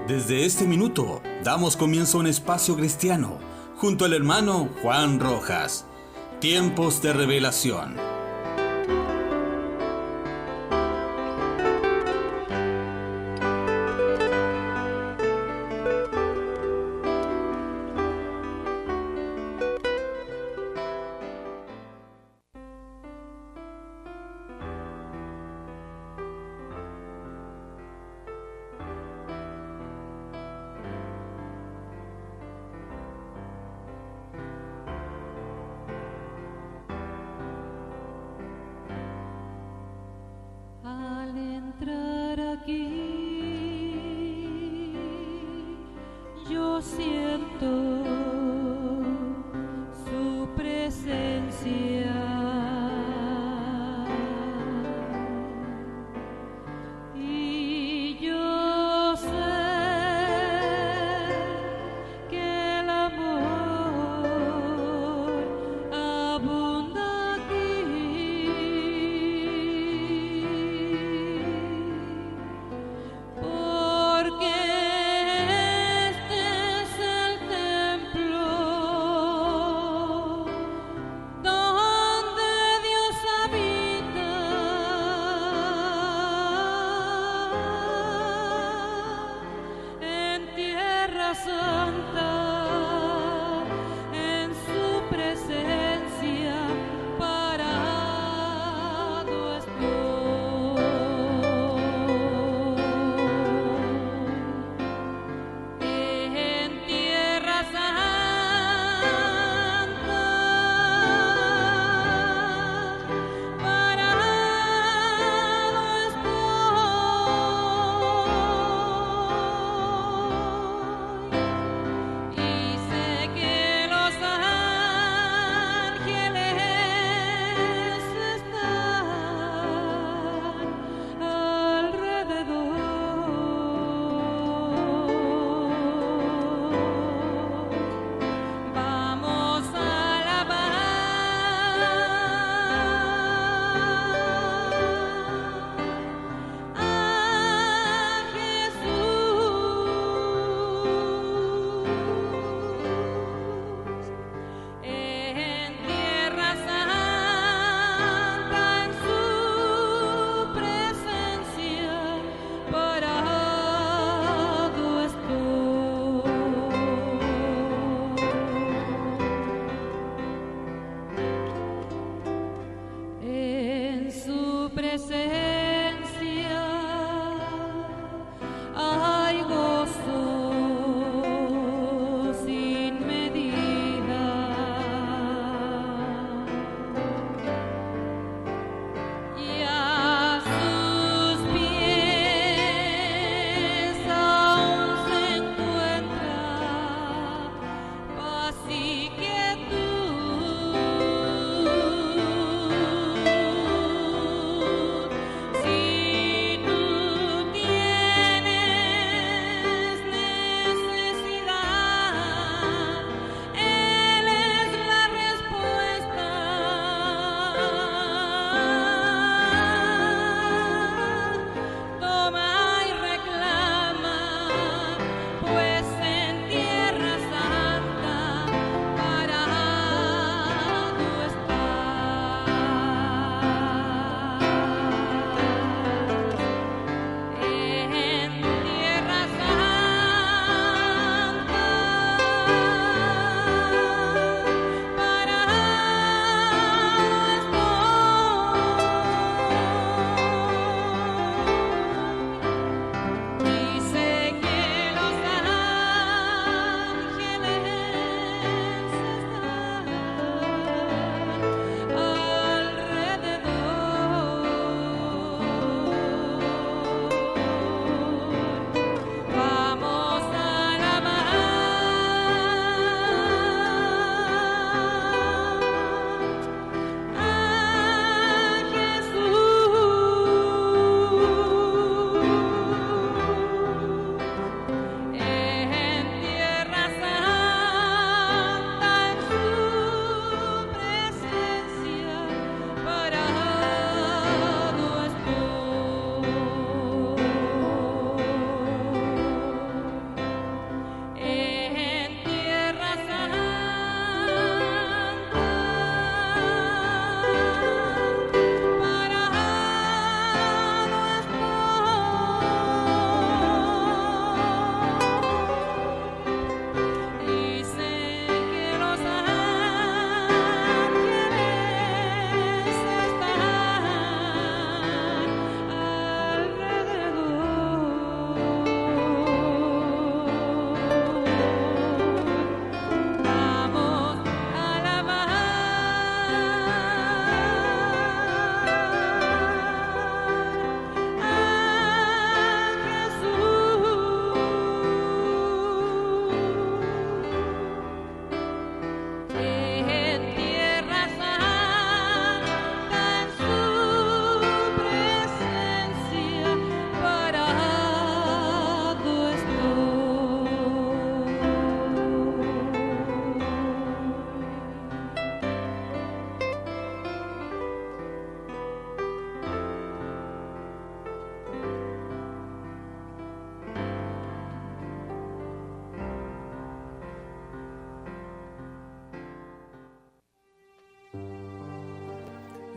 Desde este minuto damos comienzo a un espacio cristiano junto al hermano Juan Rojas. Tiempos de revelación.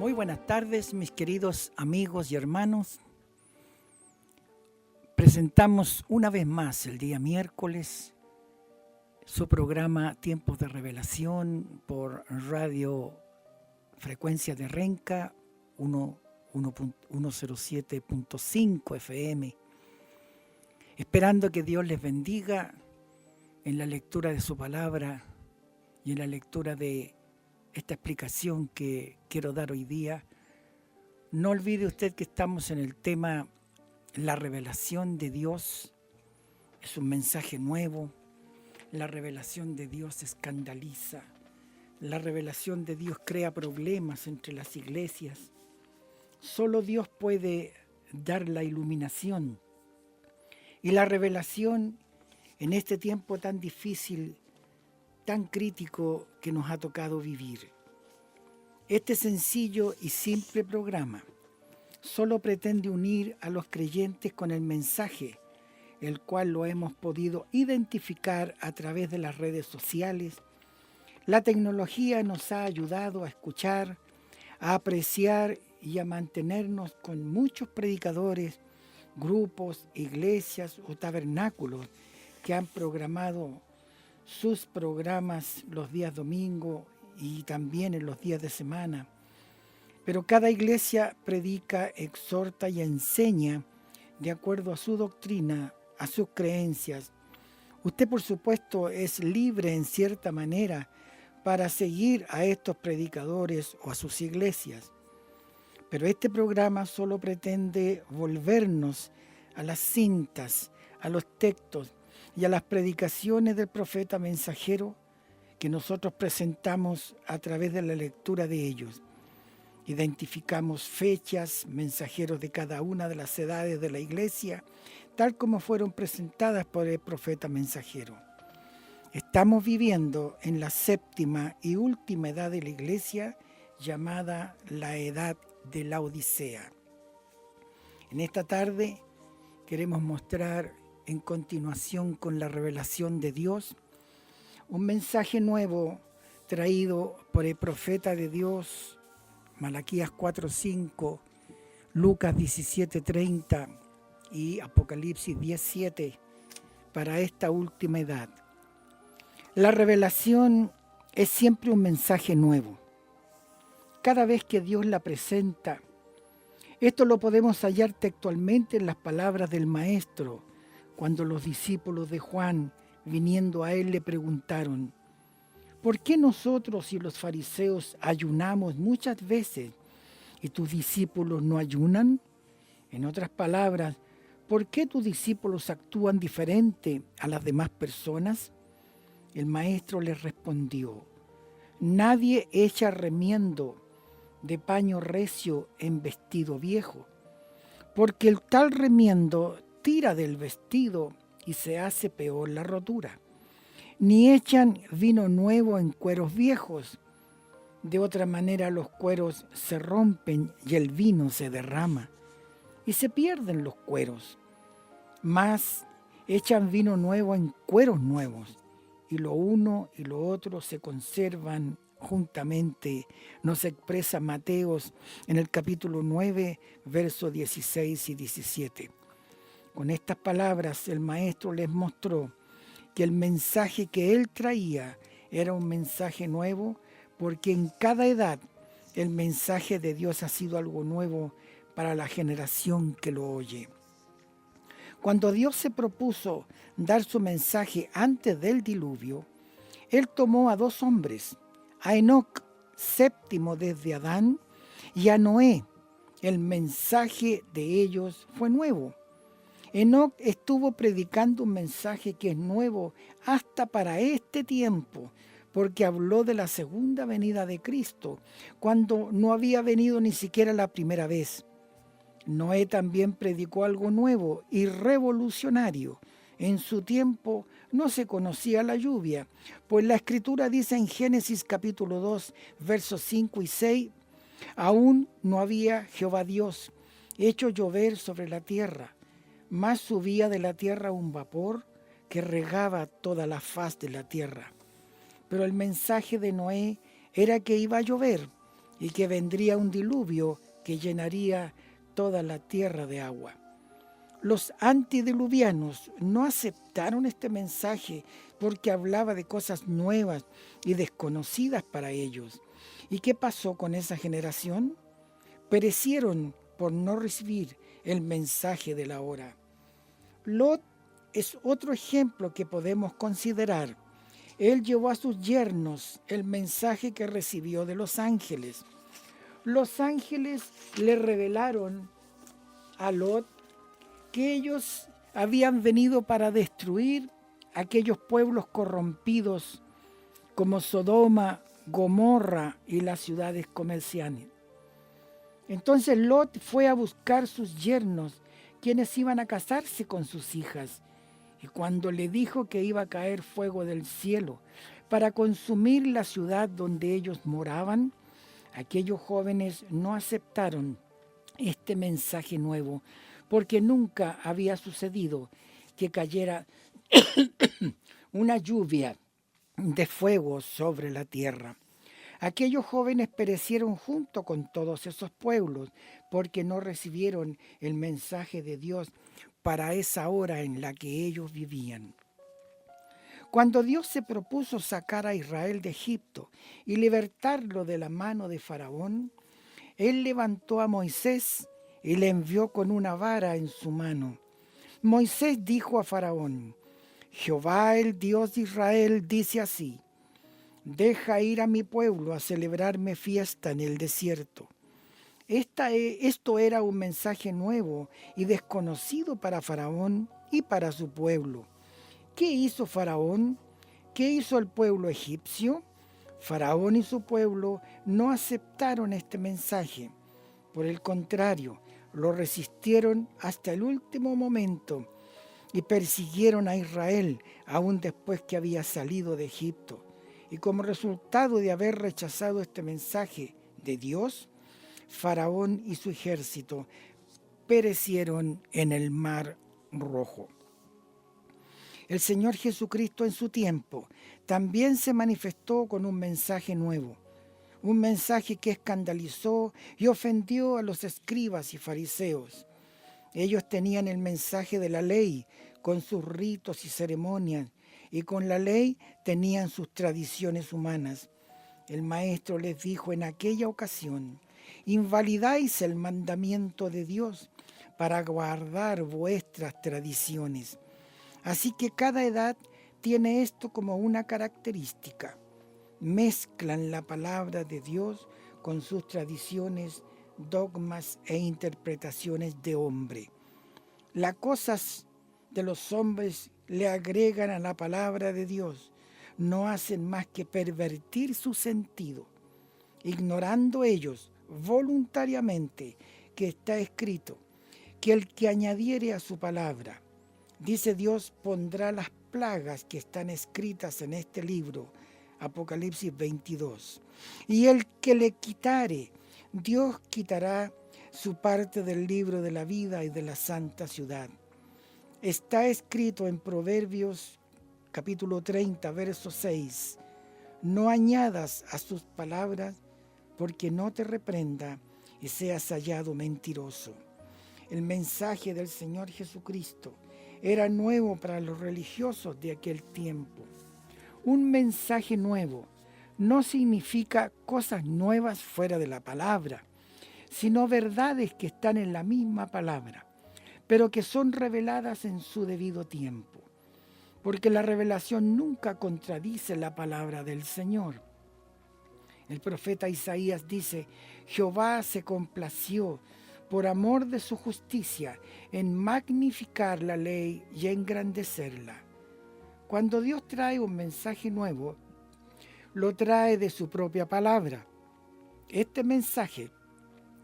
Muy buenas tardes, mis queridos amigos y hermanos. Presentamos una vez más el día miércoles su programa Tiempos de Revelación por Radio Frecuencia de Renca 107.5 FM. Esperando que Dios les bendiga en la lectura de su palabra y en la lectura de esta explicación que quiero dar hoy día. No olvide usted que estamos en el tema la revelación de Dios. Es un mensaje nuevo. La revelación de Dios escandaliza. La revelación de Dios crea problemas entre las iglesias. Solo Dios puede dar la iluminación. Y la revelación en este tiempo tan difícil, tan crítico que nos ha tocado vivir. Este sencillo y simple programa solo pretende unir a los creyentes con el mensaje, el cual lo hemos podido identificar a través de las redes sociales. La tecnología nos ha ayudado a escuchar, a apreciar y a mantenernos con muchos predicadores, grupos, iglesias o tabernáculos que han programado sus programas los días domingo y también en los días de semana. Pero cada iglesia predica, exhorta y enseña de acuerdo a su doctrina, a sus creencias. Usted, por supuesto, es libre en cierta manera para seguir a estos predicadores o a sus iglesias. Pero este programa solo pretende volvernos a las cintas, a los textos y a las predicaciones del profeta mensajero que nosotros presentamos a través de la lectura de ellos. Identificamos fechas, mensajeros de cada una de las edades de la iglesia, tal como fueron presentadas por el profeta mensajero. Estamos viviendo en la séptima y última edad de la iglesia, llamada la edad de la Odisea. En esta tarde queremos mostrar en continuación con la revelación de Dios un mensaje nuevo traído por el profeta de Dios, Malaquías 4:5, Lucas 17:30 y Apocalipsis 10:7 para esta última edad. La revelación es siempre un mensaje nuevo. Cada vez que Dios la presenta, esto lo podemos hallar textualmente en las palabras del Maestro, cuando los discípulos de Juan, viniendo a él, le preguntaron: ¿por qué nosotros y los fariseos ayunamos muchas veces y tus discípulos no ayunan? En otras palabras, ¿por qué tus discípulos actúan diferente a las demás personas? El Maestro les respondió: nadie echa remiendo de paño recio en vestido viejo, porque el tal remiendo tira del vestido y se hace peor la rotura. Ni echan vino nuevo en cueros viejos. De otra manera los cueros se rompen y el vino se derrama y se pierden los cueros. Mas echan vino nuevo en cueros nuevos, y lo uno y lo otro se conservan juntamente. Nos expresa Mateos en el capítulo 9, versos 16 y 17. Con estas palabras el Maestro les mostró que el mensaje que él traía era un mensaje nuevo, porque en cada edad el mensaje de Dios ha sido algo nuevo para la generación que lo oye. Cuando Dios se propuso dar su mensaje antes del diluvio, él tomó a dos hombres, a Enoc, séptimo desde Adán, y a Noé. El mensaje de ellos fue nuevo. Enoc estuvo predicando un mensaje que es nuevo hasta para este tiempo, porque habló de la segunda venida de Cristo, cuando no había venido ni siquiera la primera vez. Noé también predicó algo nuevo y revolucionario. En su tiempo no se conocía la lluvia, pues la Escritura dice en Génesis capítulo 2, versos 5 y 6, aún no había Jehová Dios hecho llover sobre la tierra, mas subía de la tierra un vapor que regaba toda la faz de la tierra. Pero el mensaje de Noé era que iba a llover, y que vendría un diluvio que llenaría toda la tierra de agua. Los antediluvianos no aceptaron este mensaje porque hablaba de cosas nuevas y desconocidas para ellos. ¿Y qué pasó con esa generación? Perecieron por no recibir el mensaje de la hora. Lot es otro ejemplo que podemos considerar. Él llevó a sus yernos el mensaje que recibió de los ángeles. Los ángeles le revelaron a Lot que ellos habían venido para destruir aquellos pueblos corrompidos como Sodoma, Gomorra y las ciudades comerciales. Entonces Lot fue a buscar sus yernos, quienes iban a casarse con sus hijas. Y cuando le dijo que iba a caer fuego del cielo para consumir la ciudad donde ellos moraban, aquellos jóvenes no aceptaron este mensaje nuevo, porque nunca había sucedido que cayera una lluvia de fuego sobre la tierra. Aquellos jóvenes perecieron junto con todos esos pueblos porque no recibieron el mensaje de Dios para esa hora en la que ellos vivían. Cuando Dios se propuso sacar a Israel de Egipto y libertarlo de la mano de Faraón, Él levantó a Moisés y le envió con una vara en su mano. Moisés dijo a Faraón: Jehová, el Dios de Israel, dice así: deja ir a mi pueblo a celebrarme fiesta en el desierto. Esto era un mensaje nuevo y desconocido para Faraón y para su pueblo. ¿Qué hizo Faraón? ¿Qué hizo el pueblo egipcio? Faraón y su pueblo no aceptaron este mensaje. Por el contrario, lo resistieron hasta el último momento y persiguieron a Israel aún después que había salido de Egipto. Y como resultado de haber rechazado este mensaje de Dios, Faraón y su ejército perecieron en el Mar Rojo. El Señor Jesucristo en su tiempo también se manifestó con un mensaje nuevo, un mensaje que escandalizó y ofendió a los escribas y fariseos. Ellos tenían el mensaje de la ley con sus ritos y ceremonias, y con la ley tenían sus tradiciones humanas. El maestro les dijo en aquella ocasión: invalidáis el mandamiento de Dios para guardar vuestras tradiciones. Así que cada edad tiene esto como una característica. Mezclan la palabra de Dios con sus tradiciones, dogmas e interpretaciones de hombre. Las cosas de los hombres le agregan a la palabra de Dios, no hacen más que pervertir su sentido, ignorando ellos voluntariamente que está escrito que el que añadiere a su palabra, dice Dios, pondrá las plagas que están escritas en este libro, Apocalipsis 22. Y el que le quitare, Dios quitará su parte del libro de la vida y de la santa ciudad. Está escrito en Proverbios capítulo 30, verso 6. No añadas a sus palabras, porque no te reprenda y seas hallado mentiroso. El mensaje del Señor Jesucristo era nuevo para los religiosos de aquel tiempo. Un mensaje nuevo no significa cosas nuevas fuera de la palabra, sino verdades que están en la misma palabra, pero que son reveladas en su debido tiempo, porque la revelación nunca contradice la palabra del Señor. El profeta Isaías dice: Jehová se complació, por amor de su justicia, en magnificar la ley y engrandecerla. Cuando Dios trae un mensaje nuevo, lo trae de su propia palabra. Este mensaje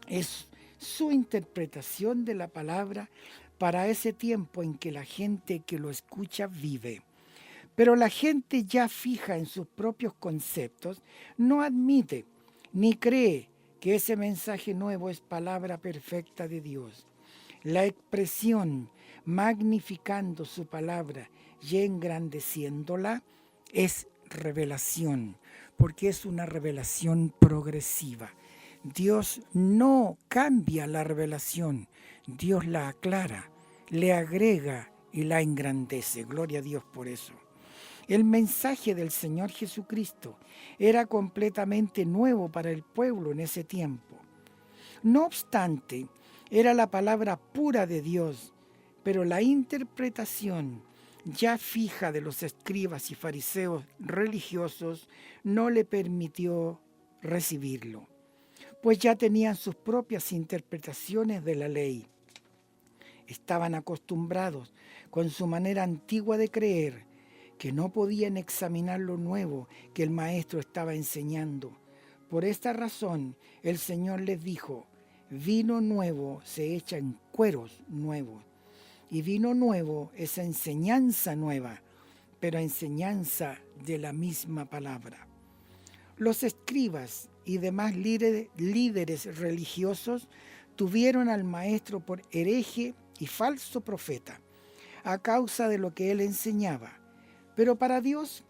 es su interpretación de la palabra para ese tiempo en que la gente que lo escucha vive. Pero la gente ya fija en sus propios conceptos no admite ni cree que ese mensaje nuevo es palabra perfecta de Dios. La expresión magnificando su palabra y engrandeciéndola es revelación, porque es una revelación progresiva. Dios no cambia la revelación, Dios la aclara, le agrega y la engrandece. Gloria a Dios por eso. El mensaje del Señor Jesucristo era completamente nuevo para el pueblo en ese tiempo. No obstante, era la palabra pura de Dios, pero la interpretación ya fija de los escribas y fariseos religiosos no le permitió recibirlo, pues ya tenían sus propias interpretaciones de la ley. Estaban acostumbrados, con su manera antigua de creer, que no podían examinar lo nuevo que el maestro estaba enseñando. Por esta razón, el Señor les dijo: vino nuevo se echa en cueros nuevos, y vino nuevo es enseñanza nueva, pero enseñanza de la misma palabra. Los escribas y demás líderes religiosos tuvieron al maestro por hereje y falso profeta, a causa de lo que él enseñaba. Pero para Dios,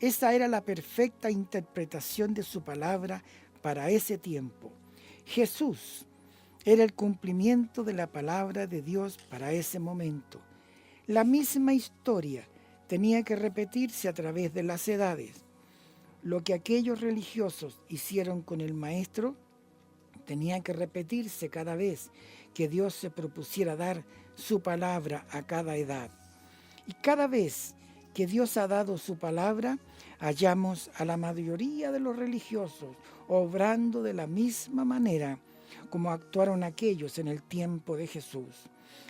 esa era la perfecta interpretación de su palabra para ese tiempo. Jesús era el cumplimiento de la palabra de Dios para ese momento. La misma historia tenía que repetirse a través de las edades. Lo que aquellos religiosos hicieron con el maestro tenía que repetirse cada vez que Dios se propusiera dar su palabra a cada edad. Y cada vez que Dios ha dado su palabra, hallamos a la mayoría de los religiosos obrando de la misma manera como actuaron aquellos en el tiempo de Jesús.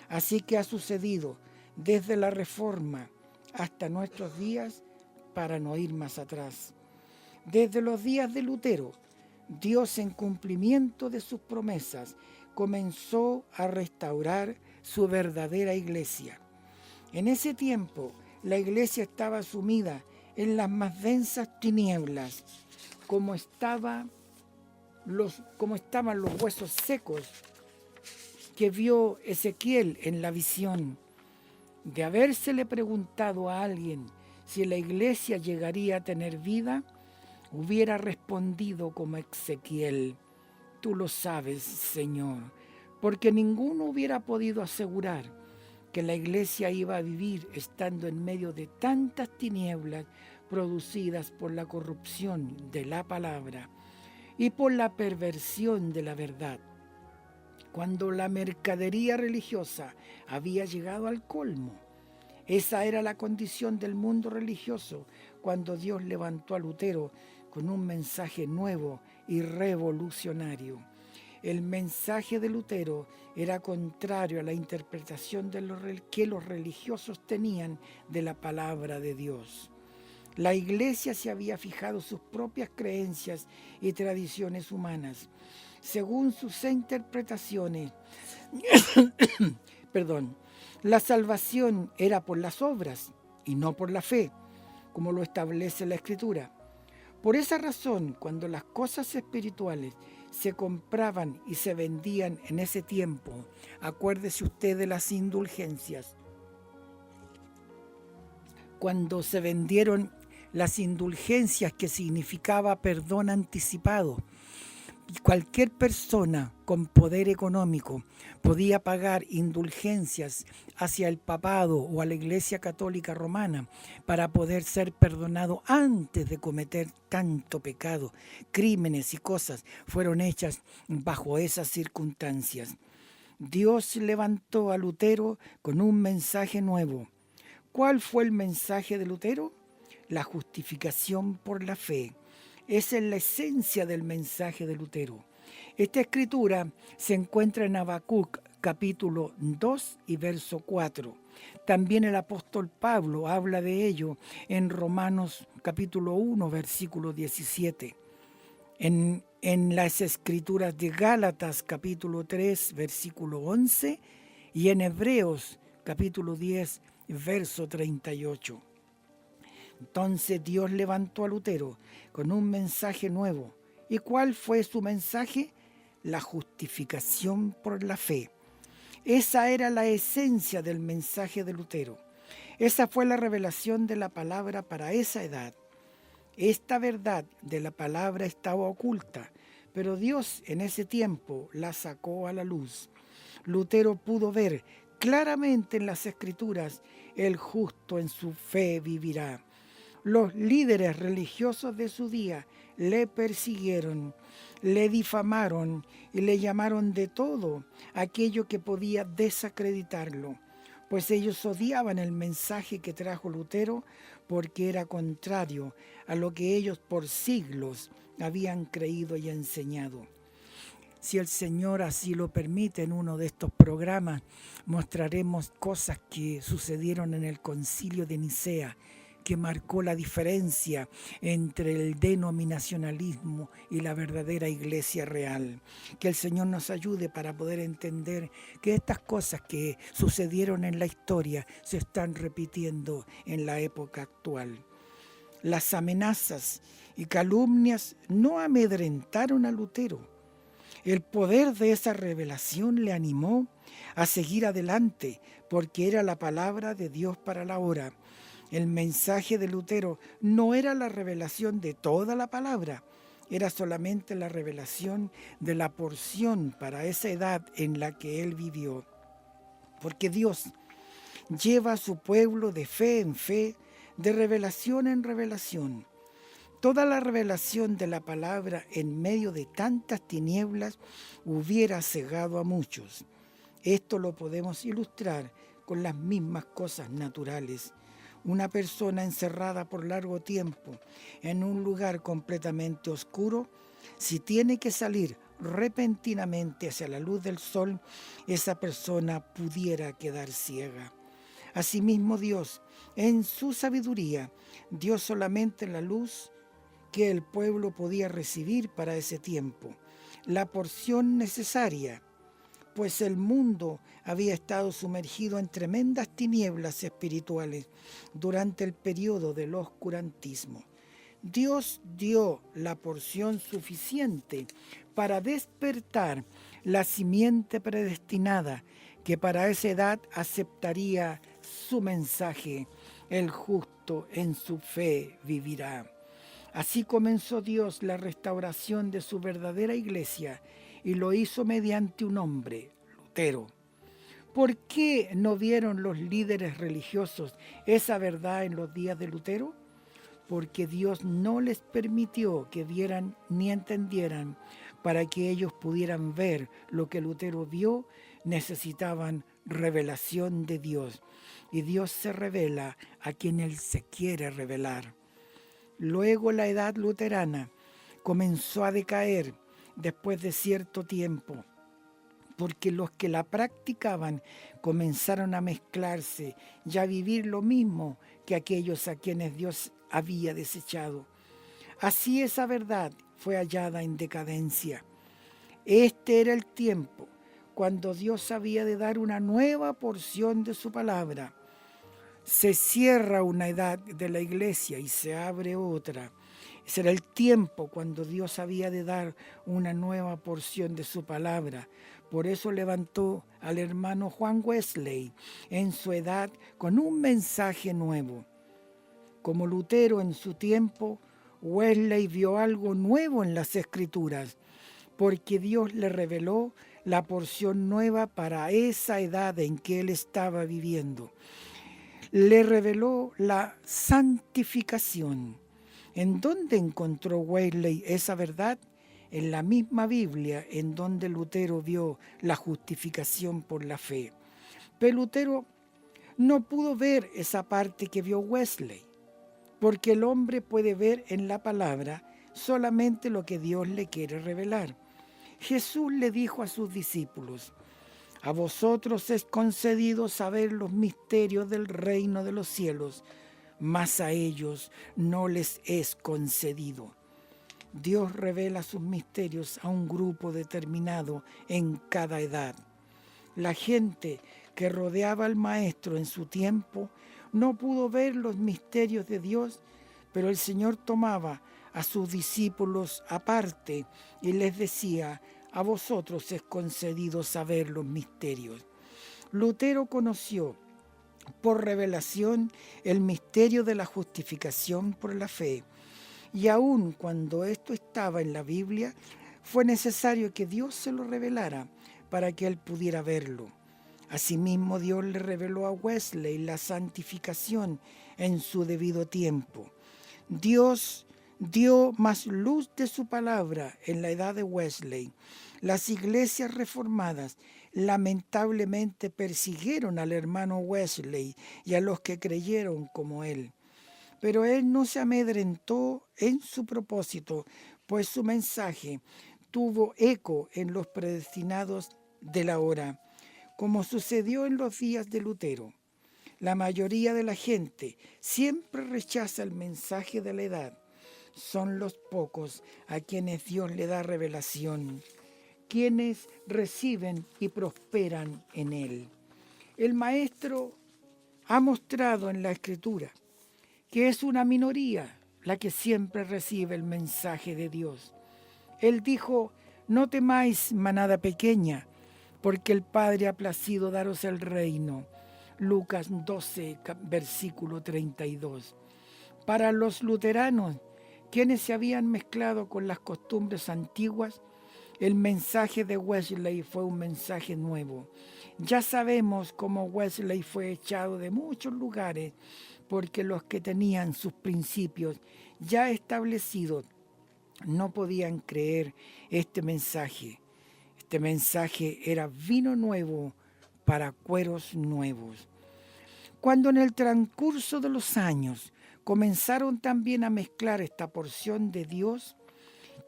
Así que ha sucedido desde la Reforma hasta nuestros días, para no ir más atrás. Desde los días de Lutero, Dios, en cumplimiento de sus promesas, comenzó a restaurar su verdadera iglesia. En ese tiempo, la iglesia estaba sumida en las más densas tinieblas, como estaban los huesos secos que vio Ezequiel en la visión. De habérsele preguntado a alguien si la iglesia llegaría a tener vida, hubiera respondido como Ezequiel: tú lo sabes, Señor, porque ninguno hubiera podido asegurar que la iglesia iba a vivir estando en medio de tantas tinieblas producidas por la corrupción de la palabra y por la perversión de la verdad. Cuando la mercadería religiosa había llegado al colmo, esa era la condición del mundo religioso cuando Dios levantó a Lutero con un mensaje nuevo y revolucionario. El mensaje de Lutero era contrario a la interpretación que los religiosos tenían de la palabra de Dios. La iglesia se había fijado sus propias creencias y tradiciones humanas. Según sus interpretaciones, la salvación era por las obras y no por la fe, como lo establece la Escritura. Por esa razón, cuando las cosas espirituales se compraban y se vendían en ese tiempo, acuérdese usted de las indulgencias. Cuando se vendieron las indulgencias, que significaba perdón anticipado, cualquier persona con poder económico podía pagar indulgencias hacia el papado o a la Iglesia Católica Romana para poder ser perdonado antes de cometer tanto pecado. Crímenes y cosas fueron hechas bajo esas circunstancias. Dios levantó a Lutero con un mensaje nuevo. ¿Cuál fue el mensaje de Lutero? La justificación por la fe. Esa es la esencia del mensaje de Lutero. Esta escritura se encuentra en Habacuc, capítulo 2 y verso 4. También el apóstol Pablo habla de ello en Romanos, capítulo 1, versículo 17. En las escrituras de Gálatas, capítulo 3, versículo 11. Y en Hebreos, capítulo 10, verso 38. Entonces Dios levantó a Lutero con un mensaje nuevo. ¿Y cuál fue su mensaje? La justificación por la fe. Esa era la esencia del mensaje de Lutero. Esa fue la revelación de la palabra para esa edad. Esta verdad de la palabra estaba oculta, pero Dios en ese tiempo la sacó a la luz. Lutero pudo ver claramente en las Escrituras: el justo en su fe vivirá. Los líderes religiosos de su día le persiguieron, le difamaron y le llamaron de todo aquello que podía desacreditarlo, pues ellos odiaban el mensaje que trajo Lutero porque era contrario a lo que ellos por siglos habían creído y enseñado. Si el Señor así lo permite, en uno de estos programas mostraremos cosas que sucedieron en el Concilio de Nicea, que marcó la diferencia entre el denominacionalismo y la verdadera iglesia real. Que el Señor nos ayude para poder entender que estas cosas que sucedieron en la historia se están repitiendo en la época actual. Las amenazas y calumnias no amedrentaron a Lutero. El poder de esa revelación le animó a seguir adelante, porque era la palabra de Dios para la hora. El mensaje de Lutero no era la revelación de toda la palabra, era solamente la revelación de la porción para esa edad en la que él vivió. Porque Dios lleva a su pueblo de fe en fe, de revelación en revelación. Toda la revelación de la palabra en medio de tantas tinieblas hubiera cegado a muchos. Esto lo podemos ilustrar con las mismas cosas naturales. Una persona encerrada por largo tiempo en un lugar completamente oscuro, si tiene que salir repentinamente hacia la luz del sol, esa persona pudiera quedar ciega. Asimismo, Dios, en su sabiduría, dio solamente la luz que el pueblo podía recibir para ese tiempo, la porción necesaria, pues el mundo había estado sumergido en tremendas tinieblas espirituales durante el periodo del oscurantismo. Dios dio la porción suficiente para despertar la simiente predestinada que para esa edad aceptaría su mensaje: el justo en su fe vivirá. Así comenzó Dios la restauración de su verdadera iglesia, y lo hizo mediante un hombre, Lutero. ¿Por qué no vieron los líderes religiosos esa verdad en los días de Lutero? Porque Dios no les permitió que vieran ni entendieran. Para que ellos pudieran ver lo que Lutero vio, necesitaban revelación de Dios. Y Dios se revela a quien Él se quiere revelar. Luego la edad luterana comenzó a decaer después de cierto tiempo, porque los que la practicaban comenzaron a mezclarse y a vivir lo mismo que aquellos a quienes Dios había desechado. Así esa verdad fue hallada en decadencia. Este era el tiempo cuando Dios había de dar una nueva porción de su palabra. Se cierra una edad de la iglesia y se abre otra. Será el tiempo cuando Dios había de dar una nueva porción de su palabra. Por eso levantó al hermano Juan Wesley en su edad con un mensaje nuevo. Como Lutero en su tiempo, Wesley vio algo nuevo en las Escrituras, porque Dios le reveló la porción nueva para esa edad en que él estaba viviendo. Le reveló la santificación. ¿En dónde encontró Wesley esa verdad? En la misma Biblia en donde Lutero vio la justificación por la fe. Pero Lutero no pudo ver esa parte que vio Wesley, porque el hombre puede ver en la palabra solamente lo que Dios le quiere revelar. Jesús le dijo a sus discípulos: a vosotros es concedido saber los misterios del reino de los cielos, mas a ellos no les es concedido. Dios revela sus misterios a un grupo determinado en cada edad. La gente que rodeaba al Maestro en su tiempo no pudo ver los misterios de Dios, pero el Señor tomaba a sus discípulos aparte y les decía: a vosotros es concedido saber los misterios. Lutero conoció por revelación el misterio de la justificación por la fe, y aun cuando esto estaba en la Biblia, fue necesario que Dios se lo revelara para que él pudiera verlo. Asimismo, Dios le reveló a Wesley la santificación en su debido tiempo. Dios dio más luz de su palabra en la edad de Wesley. Las iglesias reformadas lamentablemente persiguieron al hermano Wesley y a los que creyeron como él. Pero él no se amedrentó en su propósito, pues su mensaje tuvo eco en los predestinados de la hora, como sucedió en los días de Lutero. La mayoría de la gente siempre rechaza el mensaje de la edad. Son los pocos a quienes Dios le da revelación, quienes reciben y prosperan en él. El maestro ha mostrado en la Escritura que es una minoría la que siempre recibe el mensaje de Dios. Él dijo: no temáis, manada pequeña, porque el Padre ha placido daros el reino. Lucas 12, versículo 32. Para los luteranos, quienes se habían mezclado con las costumbres antiguas, el mensaje de Wesley fue un mensaje nuevo. Ya sabemos cómo Wesley fue echado de muchos lugares porque los que tenían sus principios ya establecidos no podían creer este mensaje. Este mensaje era vino nuevo para cueros nuevos. Cuando en el transcurso de los años comenzaron también a mezclar esta porción de Dios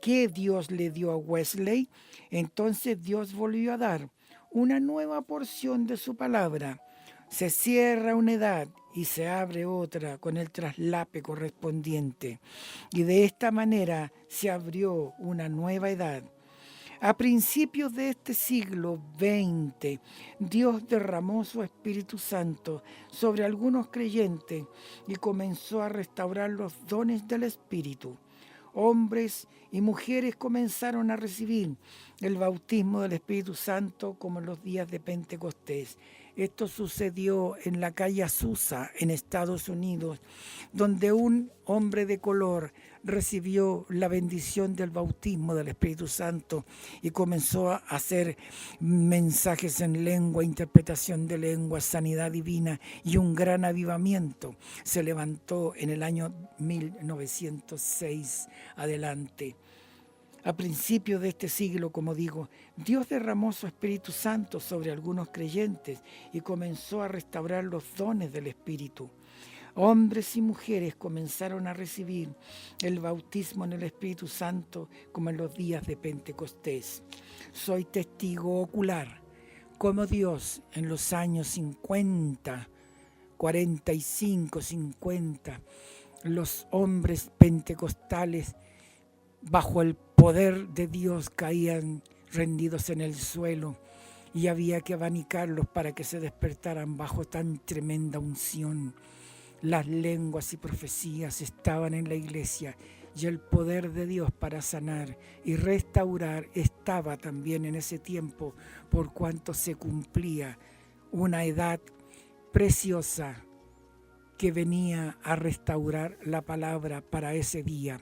que Dios le dio a Wesley, entonces Dios volvió a dar una nueva porción de su palabra. Se cierra una edad y se abre otra con el traslape correspondiente. Y de esta manera se abrió una nueva edad. A principios de este siglo XX, Dios derramó su Espíritu Santo sobre algunos creyentes y comenzó a restaurar los dones del Espíritu. Hombres y mujeres comenzaron a recibir el bautismo del Espíritu Santo como en los días de Pentecostés. Esto sucedió en la calle Azusa, en Estados Unidos, donde un hombre de color recibió la bendición del bautismo del Espíritu Santo y comenzó a hacer mensajes en lengua, interpretación de lengua, sanidad divina y un gran avivamiento. Se levantó en el año 1906 adelante. A principios de este siglo, como digo, Dios derramó su Espíritu Santo sobre algunos creyentes y comenzó a restaurar los dones del Espíritu. Hombres y mujeres comenzaron a recibir el bautismo en el Espíritu Santo como en los días de Pentecostés. Soy testigo ocular cómo Dios en los años 50, 45, 50, los hombres pentecostales bajo el poder de Dios caían rendidos en el suelo y había que abanicarlos para que se despertaran bajo tan tremenda unción. Las lenguas y profecías estaban en la iglesia y el poder de Dios para sanar y restaurar estaba también en ese tiempo, por cuanto se cumplía una edad preciosa que venía a restaurar la palabra para ese día.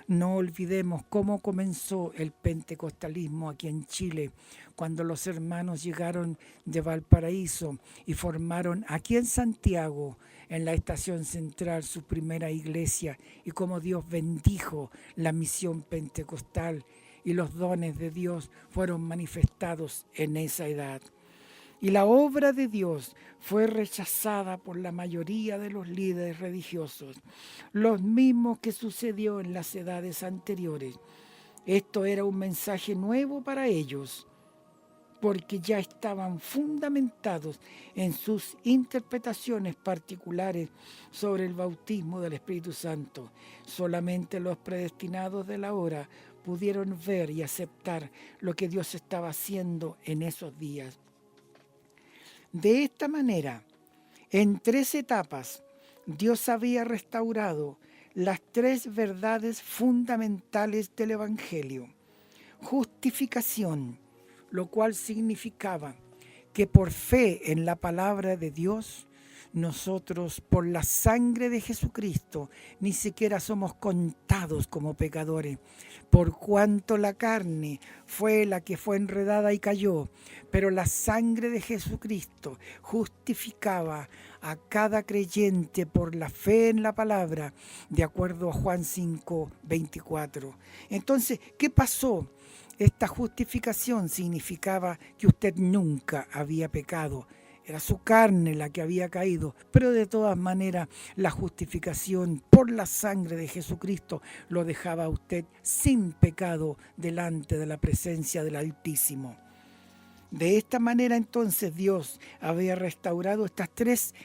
No olvidemos cómo comenzó el pentecostalismo aquí en Chile, cuando los hermanos llegaron de Valparaíso y formaron aquí en Santiago, en la estación central, su primera iglesia, y cómo Dios bendijo la misión pentecostal y los dones de Dios fueron manifestados en esa edad. Y la obra de Dios fue rechazada por la mayoría de los líderes religiosos, los mismos que sucedió en las edades anteriores. Esto era un mensaje nuevo para ellos, porque ya estaban fundamentados en sus interpretaciones particulares sobre el bautismo del Espíritu Santo. Solamente los predestinados de la hora pudieron ver y aceptar lo que Dios estaba haciendo en esos días. De esta manera, en 3 etapas, Dios había restaurado las 3 verdades fundamentales del Evangelio. Justificación, lo cual significaba que por fe en la palabra de Dios, nosotros por la sangre de Jesucristo ni siquiera somos contados como pecadores, por cuanto la carne fue la que fue enredada y cayó, pero la sangre de Jesucristo justificaba a cada creyente por la fe en la palabra, de acuerdo a Juan 5:24. Entonces, ¿qué pasó? Esta justificación significaba que usted nunca había pecado. Era su carne la que había caído, pero de todas maneras la justificación por la sangre de Jesucristo lo dejaba a usted sin pecado delante de la presencia del Altísimo. De esta manera entonces Dios había restaurado estas tres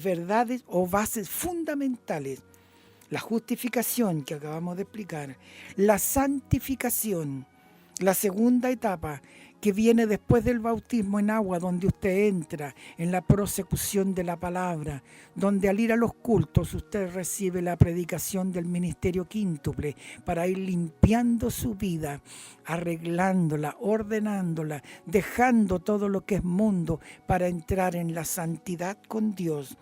verdades o bases fundamentales: la justificación que acabamos de explicar, la santificación, la segunda etapa que viene después del bautismo en agua, donde usted entra en la prosecución de la palabra, donde al ir a los cultos usted recibe la predicación del ministerio quíntuple para ir limpiando su vida, arreglándola, ordenándola, dejando todo lo que es mundo para entrar en la santidad con Dios.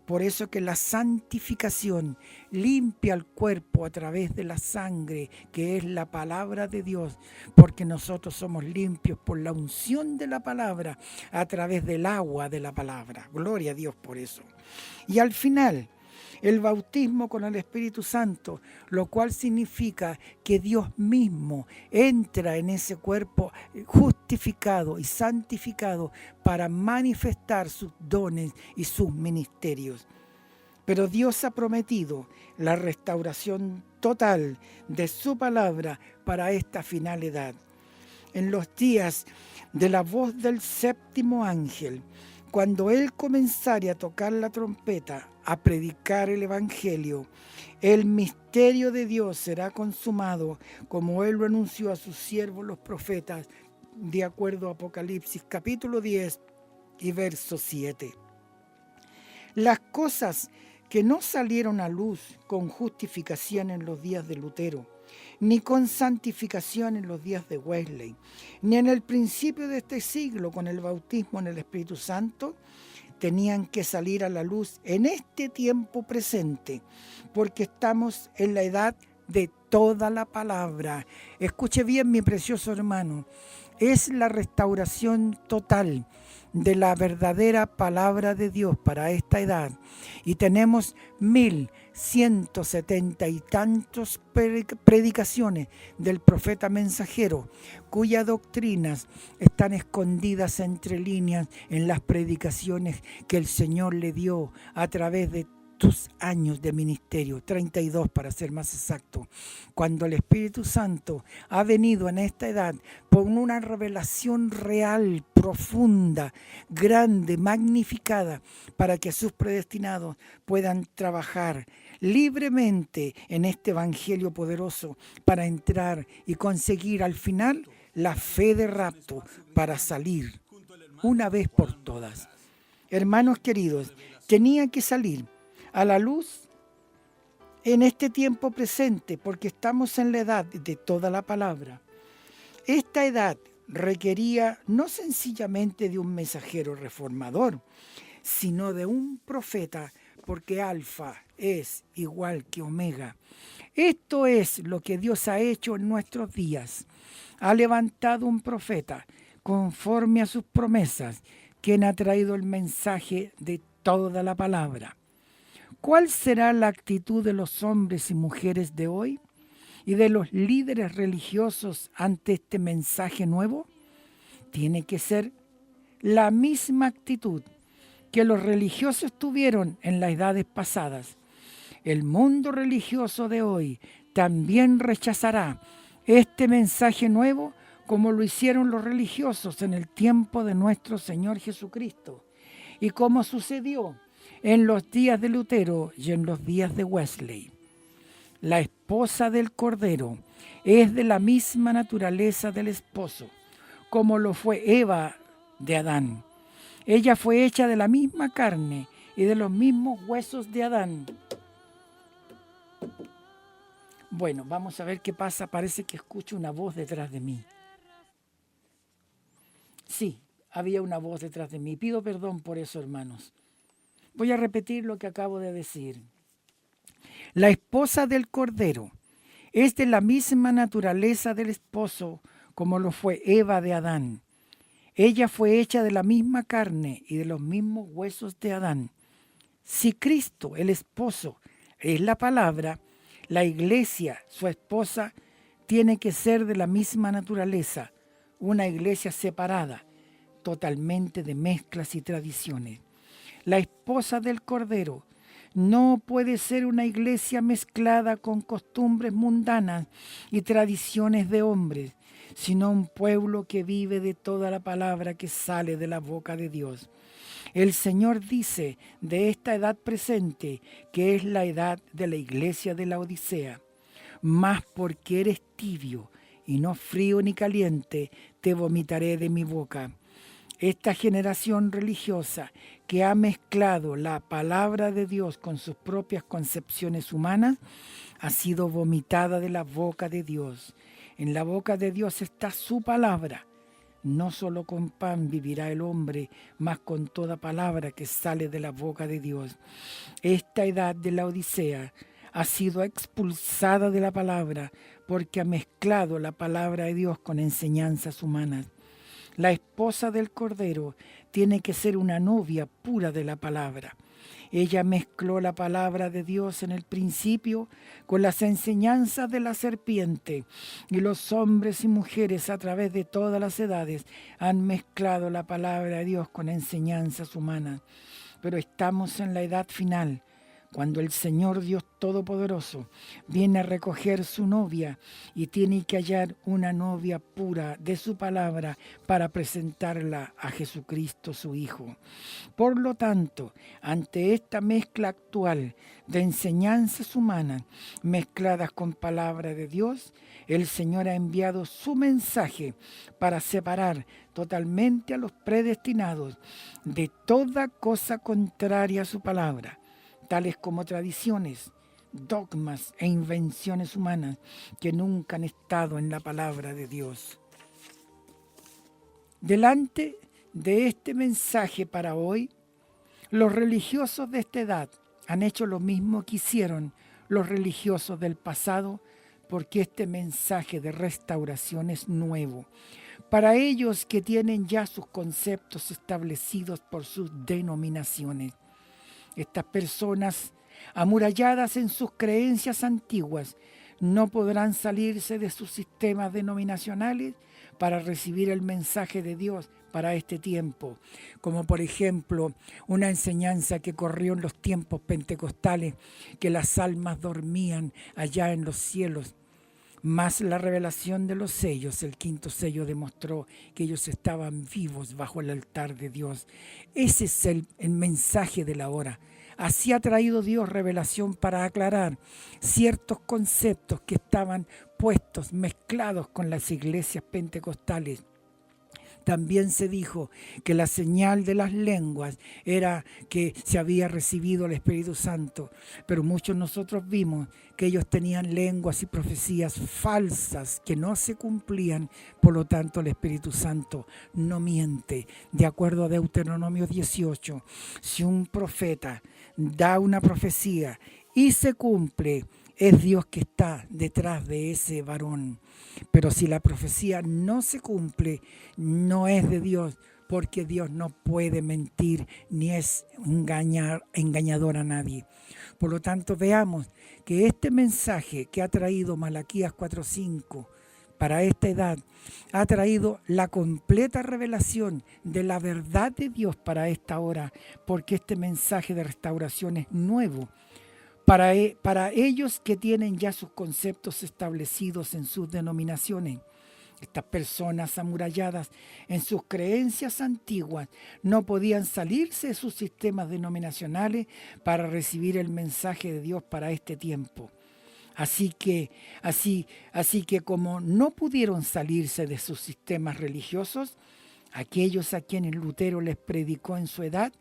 Por eso que la santificación limpia el cuerpo a través de la sangre, que es la palabra de Dios, porque nosotros somos limpios por la unción de la palabra a través del agua de la palabra. Gloria a Dios por eso. Y al final, el bautismo con el Espíritu Santo, lo cual significa que Dios mismo entra en ese cuerpo justificado y santificado para manifestar sus dones y sus ministerios. Pero Dios ha prometido la restauración total de su palabra para esta final edad. En los días de la voz del séptimo ángel, cuando él comenzare a tocar la trompeta, a predicar el evangelio, el misterio de Dios será consumado, como él lo anunció a sus siervos los profetas, de acuerdo a Apocalipsis capítulo 10 y verso 7. Las cosas que no salieron a luz con justificación en los días de Lutero, ni con santificación en los días de Wesley, ni en el principio de este siglo con el bautismo en el Espíritu Santo, tenían que salir a la luz en este tiempo presente, porque estamos en la edad de toda la palabra. Escuche bien, mi precioso hermano, es la restauración total de la verdadera palabra de Dios para esta edad, y tenemos 1170 y tantos predicaciones del profeta mensajero, cuyas doctrinas están escondidas entre líneas en las predicaciones que el Señor le dio a través de tus años de ministerio, 32 para ser más exacto, cuando el Espíritu Santo ha venido en esta edad con una revelación real, profunda, grande, magnificada, para que sus predestinados puedan trabajar libremente en este evangelio poderoso para entrar y conseguir al final la fe de rapto para salir una vez por todas. Hermanos queridos, tenía que salir a la luz en este tiempo presente, porque estamos en la edad de toda la palabra. Esta edad requería no sencillamente de un mensajero reformador, sino de un profeta, porque Alfa es igual que Omega. Esto es lo que Dios ha hecho en nuestros días. Ha levantado un profeta conforme a sus promesas, quien ha traído el mensaje de toda la palabra. ¿Cuál será la actitud de los hombres y mujeres de hoy y de los líderes religiosos ante este mensaje nuevo? Tiene que ser la misma actitud que los religiosos tuvieron en las edades pasadas. El mundo religioso de hoy también rechazará este mensaje nuevo como lo hicieron los religiosos en el tiempo de nuestro Señor Jesucristo y como sucedió en los días de Lutero y en los días de Wesley. La esposa del Cordero es de la misma naturaleza del esposo, como lo fue Eva de Adán. Ella fue hecha de la misma carne y de los mismos huesos de Adán. Bueno, vamos a ver qué pasa. Parece que escucho una voz detrás de mí. Sí, había una voz detrás de mí. Pido perdón por eso, hermanos. Voy a repetir lo que acabo de decir. La esposa del Cordero es de la misma naturaleza del esposo como lo fue Eva de Adán. Ella fue hecha de la misma carne y de los mismos huesos de Adán. Si Cristo, el esposo, es la palabra, la iglesia, su esposa, tiene que ser de la misma naturaleza, una iglesia separada, totalmente de mezclas y tradiciones. La esposa del Cordero no puede ser una iglesia mezclada con costumbres mundanas y tradiciones de hombres, sino un pueblo que vive de toda la palabra que sale de la boca de Dios. El Señor dice de esta edad presente que es la edad de la iglesia de la Odisea. Mas porque eres tibio y no frío ni caliente, te vomitaré de mi boca. Esta generación religiosa que ha mezclado la palabra de Dios con sus propias concepciones humanas ha sido vomitada de la boca de Dios. En la boca de Dios está su palabra. No solo con pan vivirá el hombre, mas con toda palabra que sale de la boca de Dios. Esta edad de la Odisea ha sido expulsada de la palabra porque ha mezclado la palabra de Dios con enseñanzas humanas. La esposa del Cordero tiene que ser una novia pura de la palabra. Ella mezcló la palabra de Dios en el principio con las enseñanzas de la serpiente, y los hombres y mujeres a través de todas las edades han mezclado la palabra de Dios con enseñanzas humanas. Pero estamos en la edad final, cuando el Señor Dios Todopoderoso viene a recoger su novia y tiene que hallar una novia pura de su palabra para presentarla a Jesucristo su Hijo. Por lo tanto, ante esta mezcla actual de enseñanzas humanas mezcladas con palabra de Dios, el Señor ha enviado su mensaje para separar totalmente a los predestinados de toda cosa contraria a su palabra, tales como tradiciones, dogmas e invenciones humanas que nunca han estado en la palabra de Dios. Delante de este mensaje para hoy, los religiosos de esta edad han hecho lo mismo que hicieron los religiosos del pasado, porque este mensaje de restauración es nuevo. Para ellos que tienen ya sus conceptos establecidos por sus denominaciones, estas personas, amuralladas en sus creencias antiguas, no podrán salirse de sus sistemas denominacionales para recibir el mensaje de Dios para este tiempo, como por ejemplo una enseñanza que corrió en los tiempos pentecostales, que las almas dormían allá en los cielos. Más la revelación de los sellos, el quinto sello demostró que ellos estaban vivos bajo el altar de Dios. Ese es el mensaje de la hora. Así ha traído Dios revelación para aclarar ciertos conceptos que estaban puestos, mezclados con las iglesias pentecostales. También se dijo que la señal de las lenguas era que se había recibido el Espíritu Santo, pero muchos de nosotros vimos que ellos tenían lenguas y profecías falsas que no se cumplían. Por lo tanto, el Espíritu Santo no miente. De acuerdo a Deuteronomio 18, si un profeta da una profecía y se cumple, es Dios que está detrás de ese varón. Pero si la profecía no se cumple, no es de Dios, porque Dios no puede mentir ni es engañador a nadie. Por lo tanto, veamos que este mensaje que ha traído Malaquías 4:5 para esta edad ha traído la completa revelación de la verdad de Dios para esta hora, porque este mensaje de restauración es nuevo. Para ellos que tienen ya sus conceptos establecidos en sus denominaciones. Estas personas amuralladas en sus creencias antiguas no podían salirse de sus sistemas denominacionales para recibir el mensaje de Dios para este tiempo. Así que como no pudieron salirse de sus sistemas religiosos, Aquellos a quienes Lutero les predicó en su edad,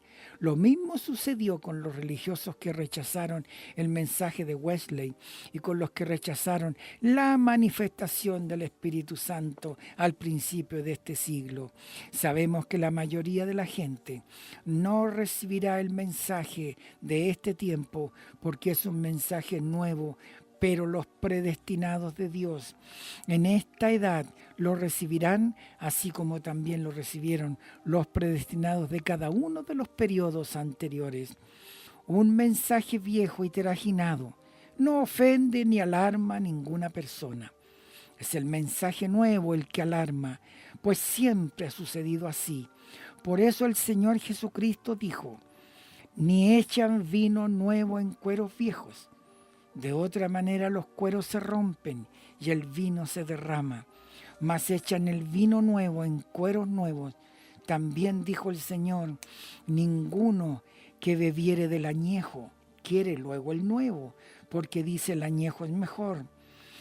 lo mismo sucedió con los religiosos que rechazaron el mensaje de Wesley y con los que rechazaron la manifestación del Espíritu Santo al principio de este siglo. Sabemos que la mayoría de la gente no recibirá el mensaje de este tiempo porque es un mensaje nuevo, pero los predestinados de Dios en esta edad lo recibirán, así como también lo recibieron los predestinados de cada uno de los periodos anteriores. Un mensaje viejo y trajinado no ofende ni alarma a ninguna persona. Es el mensaje nuevo el que alarma, pues siempre ha sucedido así. Por eso el Señor Jesucristo dijo: ni echan vino nuevo en cueros viejos. De otra manera los cueros se rompen y el vino se derrama. Mas echan el vino nuevo en cueros nuevos. También dijo el Señor: ninguno que bebiere del añejo quiere luego el nuevo, porque dice el añejo es mejor.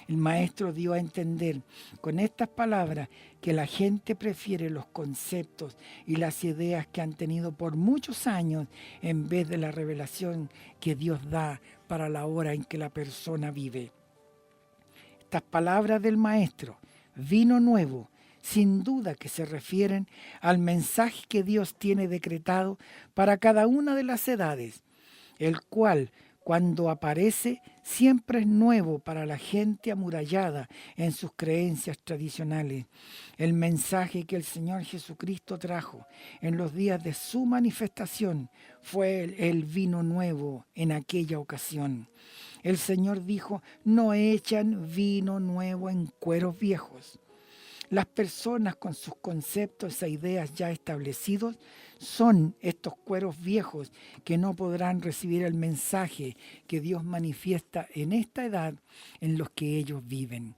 El maestro dio a entender con estas palabras que la gente prefiere los conceptos y las ideas que han tenido por muchos años en vez de la revelación que Dios da para la hora en que la persona vive. Estas palabras del maestro, vino nuevo, sin duda que se refieren al mensaje que Dios tiene decretado para cada una de las edades, el cual, cuando aparece, siempre es nuevo para la gente amurallada en sus creencias tradicionales. El mensaje que el Señor Jesucristo trajo en los días de su manifestación fue el vino nuevo en aquella ocasión. El Señor dijo: no echan vino nuevo en cueros viejos. Las personas con sus conceptos e ideas ya establecidos son estos cueros viejos que no podrán recibir el mensaje que Dios manifiesta en esta edad en los que ellos viven.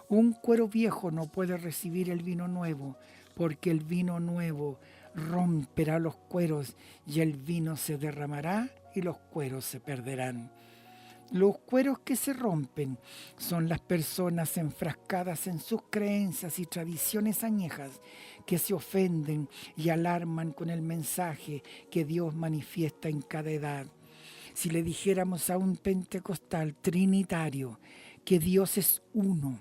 Un cuero viejo no puede recibir el vino nuevo, porque el vino nuevo romperá los cueros y el vino se derramará y los cueros se perderán. Los cueros que se rompen son las personas enfrascadas en sus creencias y tradiciones añejas que se ofenden y alarman con el mensaje que Dios manifiesta en cada edad. Si le dijéramos a un pentecostal trinitario que Dios es uno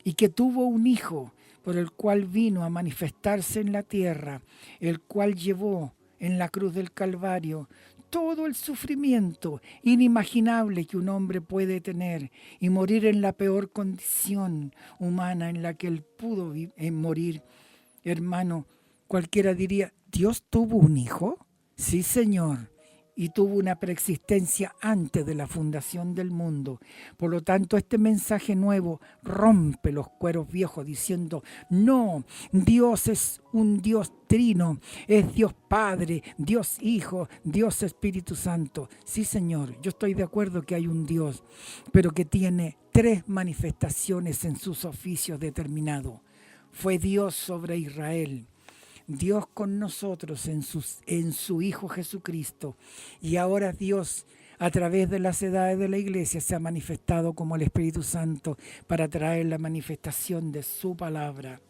y que tuvo un hijo por el cual vino a manifestarse en la tierra, el cual llevó en la cruz del Calvario todo el sufrimiento inimaginable que un hombre puede tener y morir en la peor condición humana en la que él pudo morir, hermano, cualquiera diría: ¿Dios tuvo un hijo? Sí, Señor. Y tuvo una preexistencia antes de la fundación del mundo. Por lo tanto, este mensaje nuevo rompe los cueros viejos diciendo: no, Dios es un Dios trino, es Dios Padre, Dios Hijo, Dios Espíritu Santo. Sí, Señor, yo estoy de acuerdo que hay un Dios, pero que tiene 3 manifestaciones en sus oficios determinados. Fue Dios sobre Israel, Dios con nosotros en su Hijo Jesucristo, y ahora Dios a través de las edades de la iglesia se ha manifestado como el Espíritu Santo para traer la manifestación de su palabra.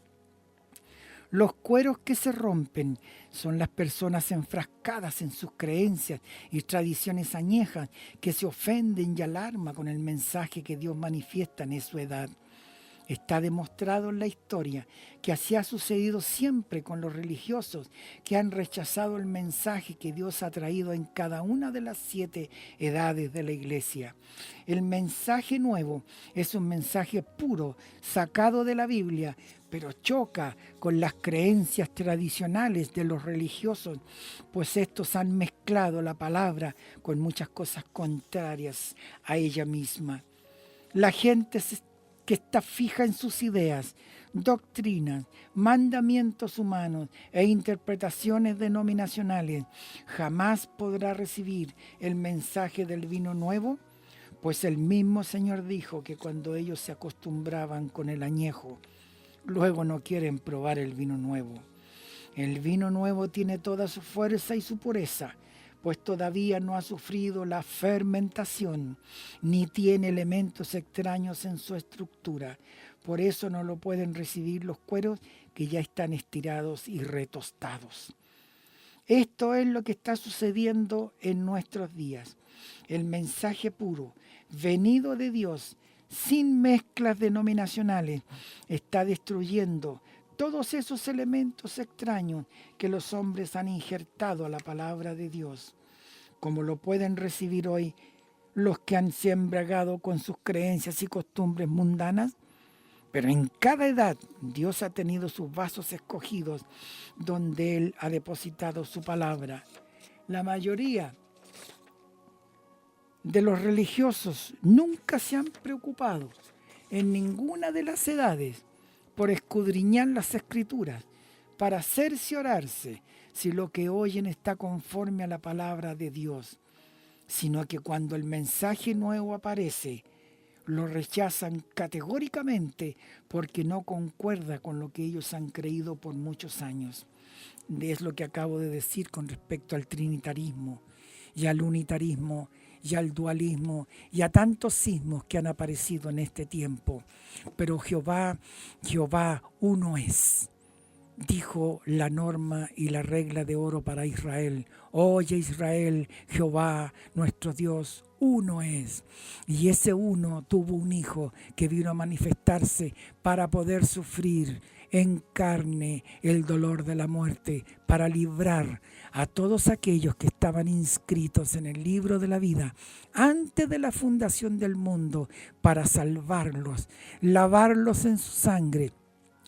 Los cueros que se rompen son las personas enfrascadas en sus creencias y tradiciones añejas que se ofenden y alarman con el mensaje que Dios manifiesta en su edad. Está demostrado en la historia que así ha sucedido siempre con los religiosos que han rechazado el mensaje que Dios ha traído en cada una de las 7 edades de la iglesia. El mensaje nuevo es un mensaje puro, sacado de la Biblia, pero choca con las creencias tradicionales de los religiosos, pues estos han mezclado la palabra con muchas cosas contrarias a ella misma. La gente que está fija en sus ideas, doctrinas, mandamientos humanos e interpretaciones denominacionales, jamás podrá recibir el mensaje del vino nuevo, pues el mismo Señor dijo que cuando ellos se acostumbraban con el añejo, luego no quieren probar el vino nuevo. El vino nuevo tiene toda su fuerza y su pureza, pues todavía no ha sufrido la fermentación, ni tiene elementos extraños en su estructura. Por eso no lo pueden recibir los cueros que ya están estirados y retostados. Esto es lo que está sucediendo en nuestros días. El mensaje puro, venido de Dios, sin mezclas denominacionales, está destruyendo todos esos elementos extraños que los hombres han injertado a la palabra de Dios, como lo pueden recibir hoy los que han se embriagado con sus creencias y costumbres mundanas. Pero en cada edad Dios ha tenido sus vasos escogidos donde Él ha depositado su palabra. La mayoría de los religiosos nunca se han preocupado en ninguna de las edades por escudriñar las escrituras, para cerciorarse si lo que oyen está conforme a la palabra de Dios, sino que cuando el mensaje nuevo aparece, lo rechazan categóricamente porque no concuerda con lo que ellos han creído por muchos años. Es lo que acabo de decir con respecto al trinitarismo y al unitarismo y al dualismo y a tantos sismos que han aparecido en este tiempo. Pero Jehová uno es, dijo la norma y la regla de oro para Israel. Oye Israel, Jehová nuestro Dios uno es. Y ese uno tuvo un hijo que vino a manifestarse para poder sufrir en carne el dolor de la muerte, para librar a todos aquellos que estaban inscritos en el libro de la vida antes de la fundación del mundo, para salvarlos, lavarlos en su sangre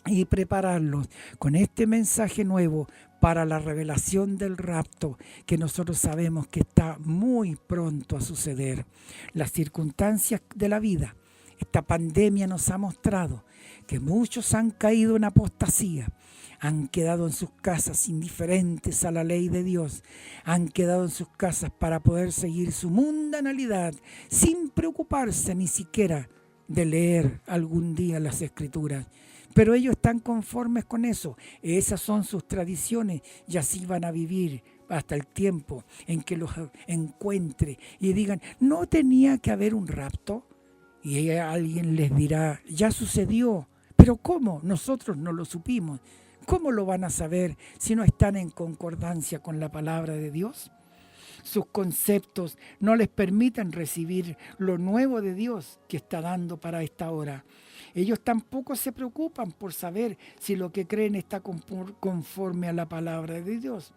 y prepararlos con este mensaje nuevo para la revelación del rapto, que nosotros sabemos que está muy pronto a suceder. Las circunstancias de la vida, esta pandemia nos ha mostrado que muchos han caído en apostasía, han quedado en sus casas indiferentes a la ley de Dios, han quedado en sus casas para poder seguir su mundanalidad sin preocuparse ni siquiera de leer algún día las Escrituras. Pero ellos están conformes con eso. Esas son sus tradiciones y así van a vivir hasta el tiempo en que los encuentre y digan, ¿no tenía que haber un rapto? Y alguien les dirá, ya sucedió. ¿Pero cómo? Nosotros no lo supimos. ¿Cómo lo van a saber si no están en concordancia con la palabra de Dios? Sus conceptos no les permiten recibir lo nuevo de Dios que está dando para esta hora. Ellos tampoco se preocupan por saber si lo que creen está conforme a la palabra de Dios,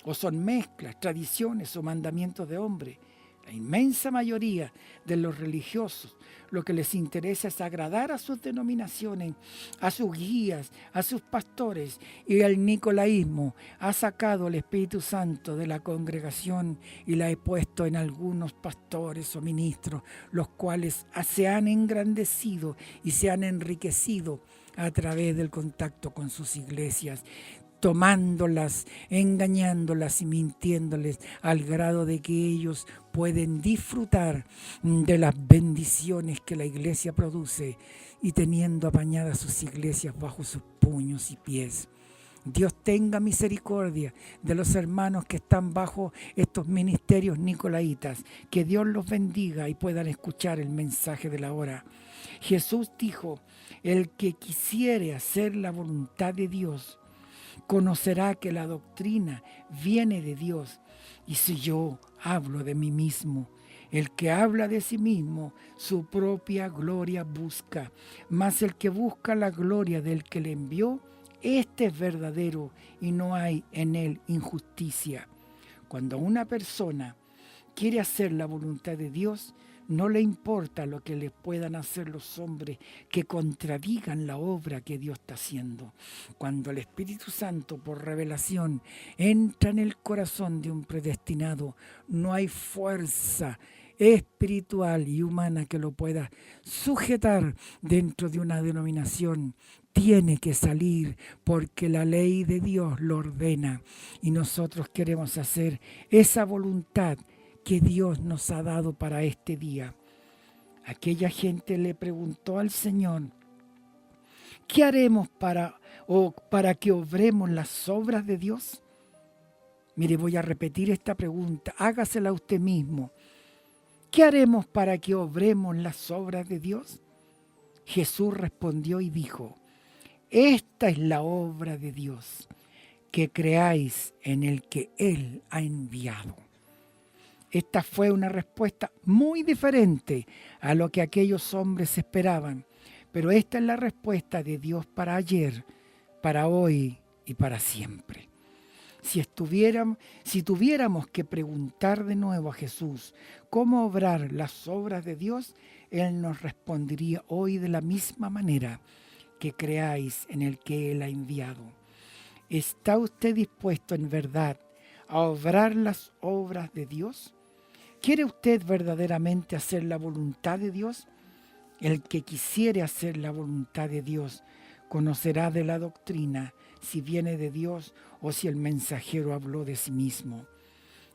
o son mezclas, tradiciones o mandamientos de hombre. La inmensa mayoría de los religiosos, lo que les interesa es agradar a sus denominaciones, a sus guías, a sus pastores, y el nicolaísmo ha sacado al Espíritu Santo de la congregación y la he puesto en algunos pastores o ministros, los cuales se han engrandecido y se han enriquecido a través del contacto con sus iglesias, tomándolas, engañándolas y mintiéndoles al grado de que ellos pueden disfrutar de las bendiciones que la iglesia produce y teniendo apañadas sus iglesias bajo sus puños y pies. Dios tenga misericordia de los hermanos que están bajo estos ministerios nicolaitas, que Dios los bendiga y puedan escuchar el mensaje de la hora. Jesús dijo, el que quisiere hacer la voluntad de Dios, conocerá que la doctrina viene de Dios. Y si yo hablo de mí mismo, el que habla de sí mismo, su propia gloria busca. Mas el que busca la gloria del que le envió, este es verdadero y no hay en él injusticia. Cuando una persona quiere hacer la voluntad de Dios, no le importa lo que le puedan hacer los hombres que contradigan la obra que Dios está haciendo. Cuando el Espíritu Santo, por revelación, entra en el corazón de un predestinado, no hay fuerza espiritual y humana que lo pueda sujetar dentro de una denominación. Tiene que salir porque la ley de Dios lo ordena y nosotros queremos hacer esa voluntad que Dios nos ha dado para este día. Aquella gente le preguntó al Señor, ¿qué haremos para que obremos las obras de Dios? Mire, voy a repetir esta pregunta, hágasela usted mismo. ¿Qué haremos para que obremos las obras de Dios? Jesús respondió y dijo, Esta es la obra de Dios, que creáis en el que Él ha enviado. Esta fue una respuesta muy diferente a lo que aquellos hombres esperaban, pero esta es la respuesta de Dios para ayer, para hoy y para siempre. Si tuviéramos que preguntar de nuevo a Jesús cómo obrar las obras de Dios, Él nos respondería hoy de la misma manera: que creáis en el que Él ha enviado. ¿Está usted dispuesto en verdad a obrar las obras de Dios? ¿Quiere usted verdaderamente hacer la voluntad de Dios? El que quisiere hacer la voluntad de Dios conocerá de la doctrina si viene de Dios o si el mensajero habló de sí mismo.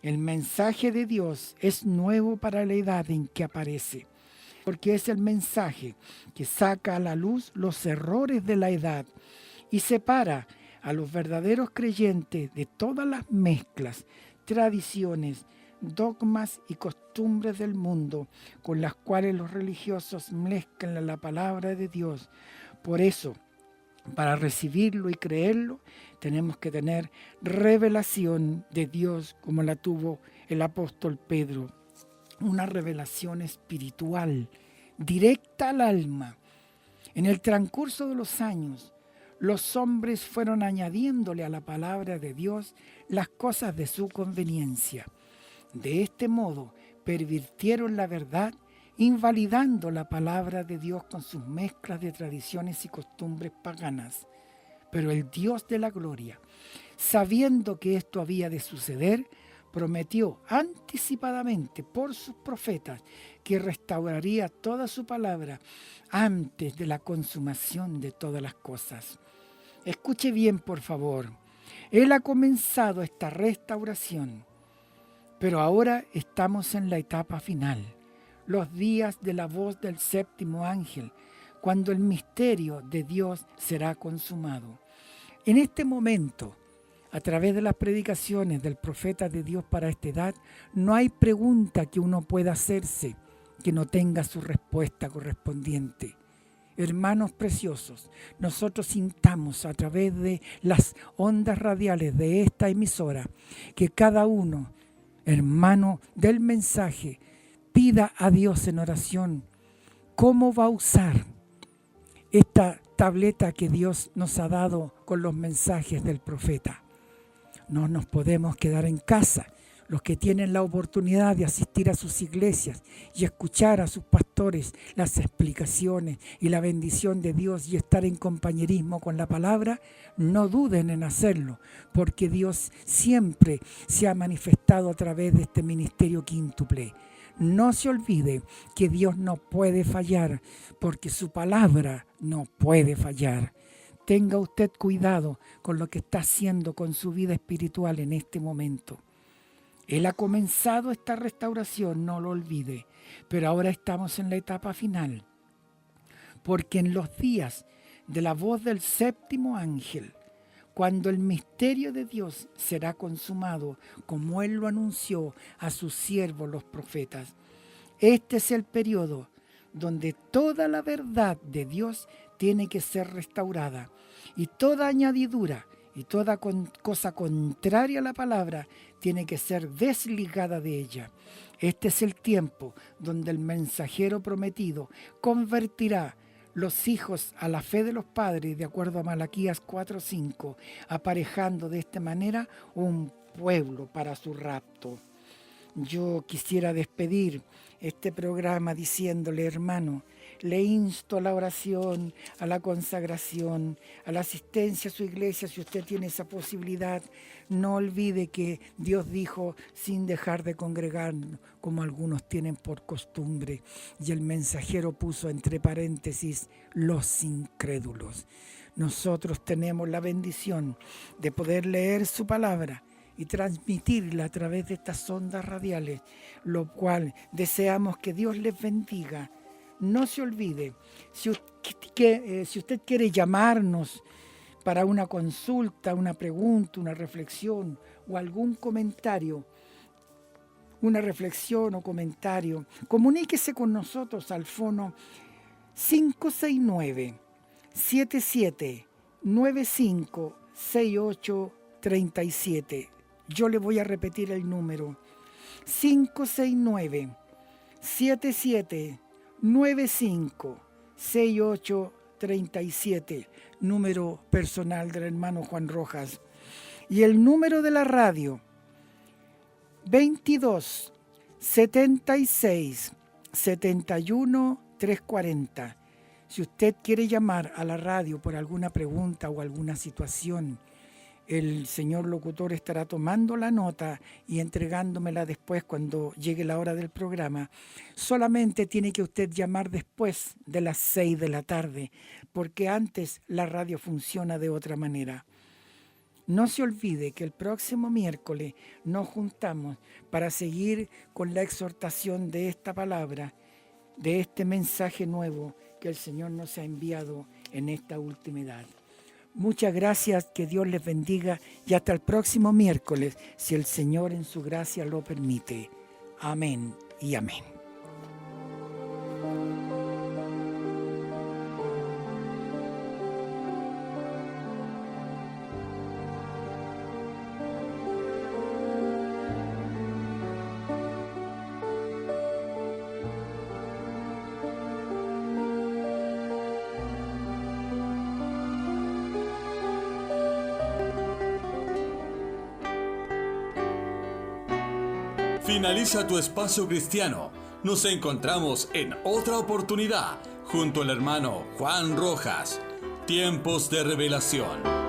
El mensaje de Dios es nuevo para la edad en que aparece, porque es el mensaje que saca a la luz los errores de la edad y separa a los verdaderos creyentes de todas las mezclas, tradiciones, dogmas y costumbres del mundo con las cuales los religiosos mezclan la palabra de Dios. Por eso, para recibirlo y creerlo, tenemos que tener revelación de Dios como la tuvo el apóstol Pedro. Una revelación espiritual, directa al alma. En el transcurso de los años, los hombres fueron añadiéndole a la palabra de Dios las cosas de su conveniencia. De este modo, pervirtieron la verdad, invalidando la palabra de Dios con sus mezclas de tradiciones y costumbres paganas. Pero el Dios de la gloria, sabiendo que esto había de suceder, prometió anticipadamente por sus profetas que restauraría toda su palabra antes de la consumación de todas las cosas. Escuche bien, por favor. Él ha comenzado esta restauración, pero ahora estamos en la etapa final, los días de la voz del séptimo ángel, cuando el misterio de Dios será consumado. En este momento, a través de las predicaciones del profeta de Dios para esta edad, no hay pregunta que uno pueda hacerse que no tenga su respuesta correspondiente. Hermanos preciosos, nosotros sintamos a través de las ondas radiales de esta emisora que cada uno, hermano del mensaje, pida a Dios en oración cómo va a usar esta tableta que Dios nos ha dado con los mensajes del profeta. No nos podemos quedar en casa. Los que tienen la oportunidad de asistir a sus iglesias y escuchar a sus pastores las explicaciones y la bendición de Dios y estar en compañerismo con la palabra, no duden en hacerlo, porque Dios siempre se ha manifestado a través de este ministerio quíntuple. No se olvide que Dios no puede fallar, porque su palabra no puede fallar. Tenga usted cuidado con lo que está haciendo con su vida espiritual en este momento. Él ha comenzado esta restauración, no lo olvide, pero ahora estamos en la etapa final, porque en los días de la voz del séptimo ángel, cuando el misterio de Dios será consumado, como Él lo anunció a sus siervos los profetas, este es el periodo donde toda la verdad de Dios tiene que ser restaurada y toda añadidura y toda cosa contraria a la palabra tiene que ser desligada de ella. Este es el tiempo donde el mensajero prometido convertirá los hijos a la fe de los padres, de acuerdo a Malaquías 4:5, aparejando de esta manera un pueblo para su rapto. Yo quisiera despedir este programa diciéndole, hermano, le insto a la oración, a la consagración, a la asistencia a su iglesia, si usted tiene esa posibilidad. No olvide que Dios dijo, sin dejar de congregar, como algunos tienen por costumbre. Y el mensajero puso entre paréntesis, los incrédulos. Nosotros tenemos la bendición de poder leer su palabra y transmitirla a través de estas ondas radiales, lo cual deseamos que Dios les bendiga. No se olvide, si usted quiere llamarnos para una consulta, una pregunta, una reflexión o algún comentario, una reflexión o comentario, comuníquese con nosotros al fono 569-77 569-7837. Yo le voy a repetir el número. 569-7795-6837. Número personal del hermano Juan Rojas. Y el número de la radio. 22 76 71 340. Si usted quiere llamar a la radio por alguna pregunta o alguna situación, el señor locutor estará tomando la nota y entregándomela después cuando llegue la hora del programa. Solamente tiene que usted llamar después de las 6 de la tarde, porque antes la radio funciona de otra manera. No se olvide que el próximo miércoles nos juntamos para seguir con la exhortación de esta palabra, de este mensaje nuevo que el Señor nos ha enviado en esta última edad. Muchas gracias, que Dios les bendiga y hasta el próximo miércoles, si el Señor en su gracia lo permite. Amén y amén. Finaliza tu espacio cristiano. Nos encontramos en otra oportunidad junto al hermano Juan Rojas. Tiempos de revelación.